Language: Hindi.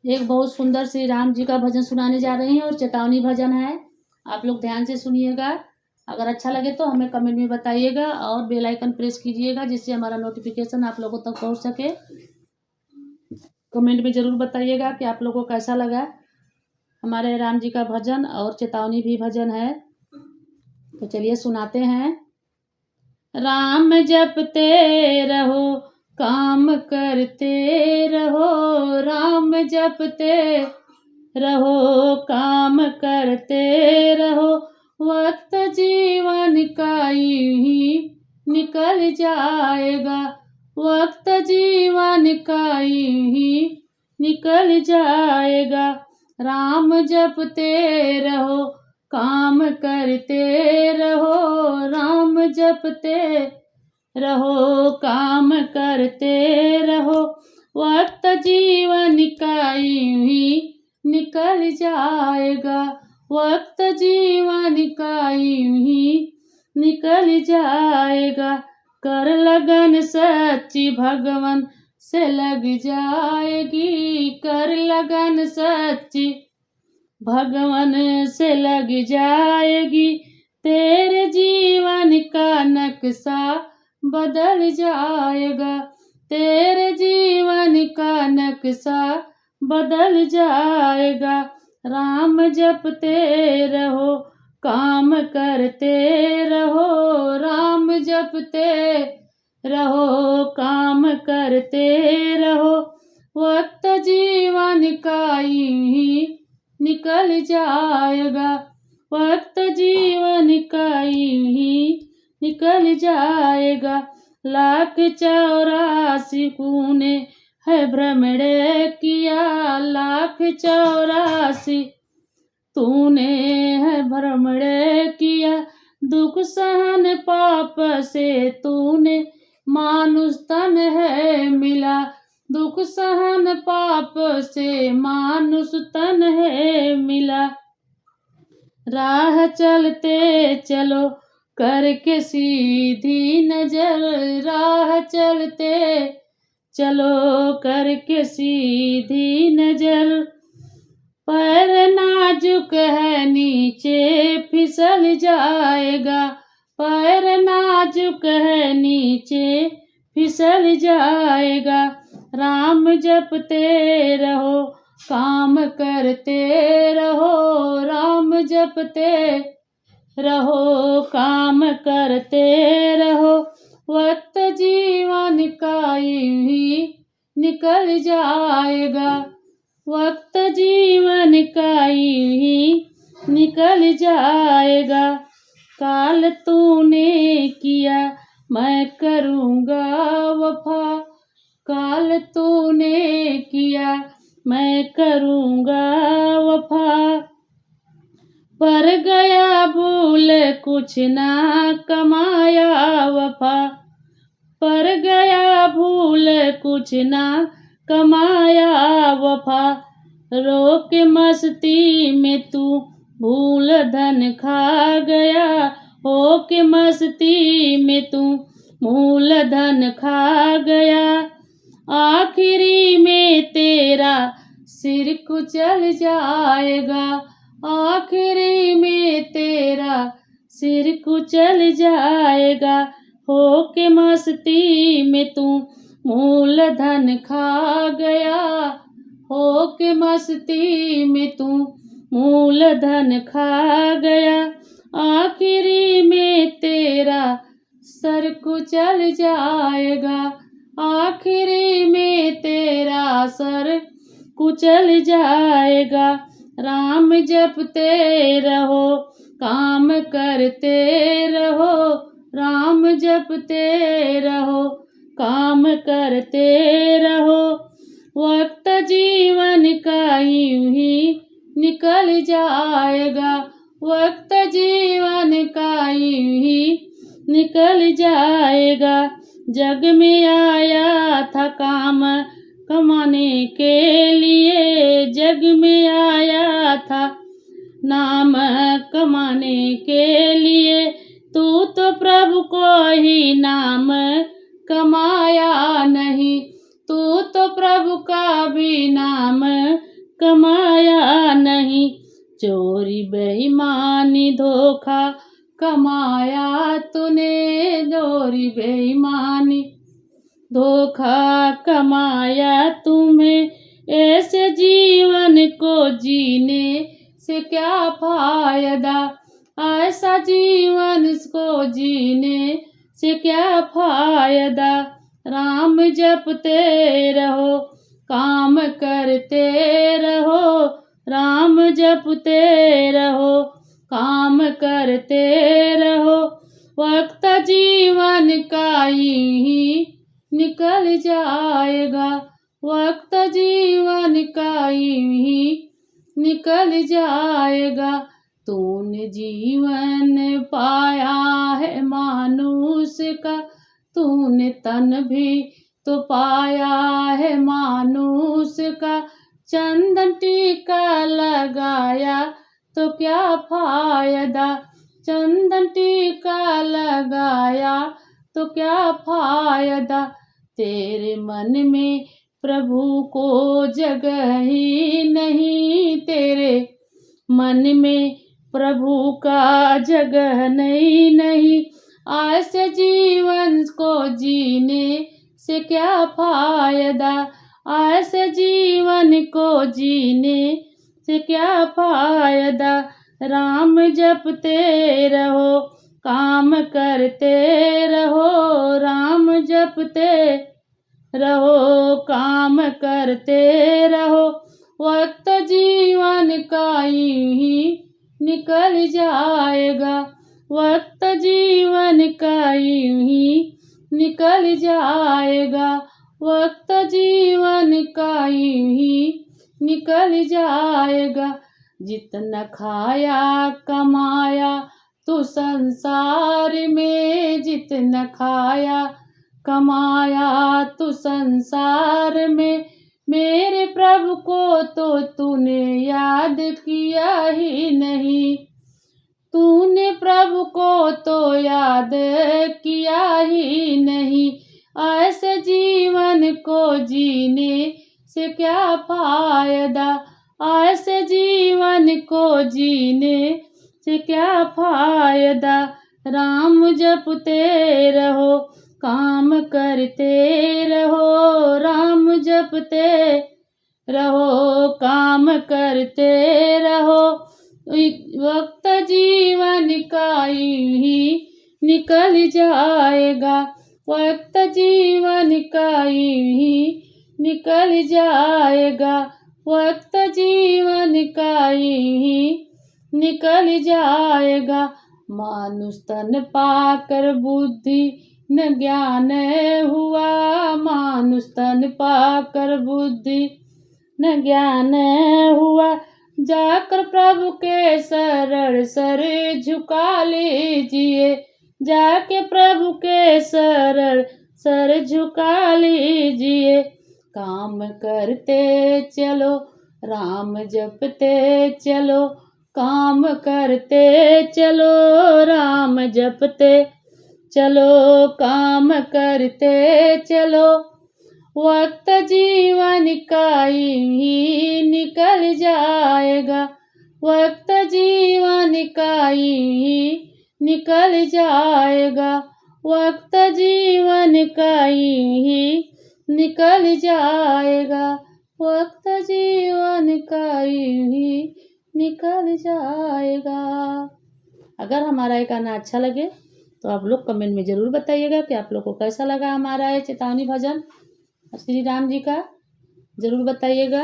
एक बहुत सुंदर श्री राम जी का भजन सुनाने जा रही हैं और चेतावनी भजन है। आप लोग ध्यान से सुनिएगा। अगर अच्छा लगे तो हमें कमेंट में बताइएगा और बेल आइकन प्रेस कीजिएगा जिससे हमारा नोटिफिकेशन आप लोगों तक पहुंच सके। कमेंट में ज़रूर बताइएगा कि आप लोगों को कैसा लगा हमारे राम जी का भजन और चेतावनी भी भजन है। तो चलिए सुनाते हैं। राम जपते रहो, काम करते रहो, राम जपते रहो, काम करते रहो, वक्त जीवन का यूं ही निकल जाएगा, वक्त जीवन का यूं ही निकल जाएगा। राम जपते रहो, काम करते रहो, राम जपते रहो, काम करते रहो, वक्त जीवन का यूं ही निकल जाएगा, वक्त जीवन का यूं ही निकल जाएगा। कर लगन सच्ची भगवान से लग जाएगी, कर लगन सच्ची भगवान से लग जाएगी, तेरे जीवन का नक्शा बदल जाएगा, तेरे जीवन का नक्शा बदल जाएगा। राम जपते रहो, काम करते रहो, राम जपते रहो, काम करते रहो, वक्त जीवन का यूं ही निकल जाएगा, वक्त जीवन का यूं ही निकल जाएगा। 1,84 तूने है भ्रमण किया, 1,84 तूने है भ्रमण किया, दुख सहन पाप से तूने मानुष तन है मिला, दुख सहन पाप से मानुष तन है मिला। राह चलते चलो करके सीधी नजर, राह चलते चलो करके सीधी नजर, पैर नाजुक है नीचे फिसल जाएगा, पैर नाजुक है नीचे फिसल जाएगा। राम जपते रहो, काम करते रहो, राम जपते रहो, काम करते रहो, वक्त जीवन का यूं ही निकल जाएगा, वक्त जीवन का यूं ही निकल जाएगा। काल तूने किया मैं करूँगा वफा, काल तूने किया मैं करूँगा वफा, पर गया भूल कुछ ना कमाया वफा, पर गया भूल कुछ ना कमाया वफा, रोक मस्ती में तू भूल धन खा गया, हो के मस्ती में तू भूल धन खा गया, आखिरी में तेरा सिर कुचल जाएगा, आखिरी में तेरा सिर कुचल जाएगा, हो के मस्ती में तू मूल धन खा गया, हो के मस्ती में तू मूल धन खा गया, आखिरी में तेरा सर कुचल जाएगा, आखिरी में तेरा सर कुचल जाएगा। राम जपते रहो, काम करते रहो, राम जपते रहो, काम करते रहो, वक्त जीवन का यूं ही निकल जाएगा, वक्त जीवन का यूं ही निकल जाएगा। जग में आया था काम कमाने के लिए, जग में आया था नाम कमाने के लिए, तू तो प्रभु को ही नाम कमाया नहीं, तू तो प्रभु का भी नाम कमाया नहीं, चोरी बेईमानी धोखा कमाया तूने, चोरी बेईमानी धोखा कमाया तुम्हें, ऐसे जीवन को जीने से क्या फायदा, ऐसा जीवन को जीने से क्या फायदा। राम जपते रहो, काम करते रहो, राम जपते रहो, काम करते रहो, वक्त जीवन का ही निकल जाएगा, वक्त जीवन का ही निकल जाएगा। तूने जीवन पाया है मानुष का, तूने तन भी तो पाया है मानुष का, चंदन टीका लगाया तो क्या फायदा, चंदन टीका लगाया तो क्या फायदा। तेरे मन में प्रभु को जगह ही नहीं, तेरे मन में प्रभु का जगह नहीं, ऐसे जीवन को जीने से क्या फायदा, ऐसे जीवन को जीने से क्या फायदा। राम जपते रहो, काम करते रहो, राम जपते रहो, काम करते रहो, वक्त जीवन का ही निकल जाएगा, वक्त जीवन का ही निकल जाएगा, वक्त जीवन का ही निकल जाएगा। जितना खाया कमाया तू संसार में, जितना खाया कमाया तू संसार में, मेरे प्रभु को तो तूने याद किया ही नहीं, तूने प्रभु को तो याद किया ही नहीं। ऐसे जीवन को जीने से क्या फायदा, ऐसे जीवन को जीने से क्या फायदा। राम जपते रहो, काम करते रहो, राम जपते रहो, काम करते रहो, वक्त जीवन का ही निकल जाएगा, वक्त जीवन का ही निकल जाएगा, वक्त जीवन का ही निकल जाएगा। मानुष तन पाकर बुद्धि न ज्ञान हुआ, मानुष तन पाकर बुद्धि न ज्ञान हुआ, जाकर प्रभु के शरण सर झुका लीजिए, जाके प्रभु के शरण सर झुका लीजिए। काम करते चलो, राम जपते चलो, काम करते चलो, राम जपते चलो, काम करते चलो, वक्त जीवन का ही निकल जाएगा, वक्त जीवन का ही निकल जाएगा, वक्त जीवन का ही निकल जाएगा, वक्त जीवन का ही निकल जाएगा। अगर हमारा ये गाना अच्छा लगे तो आप लोग कमेंट में ज़रूर बताइएगा कि आप लोग को कैसा लगा हमारा ये चेतावनी भजन श्री राम जी का, ज़रूर बताइएगा।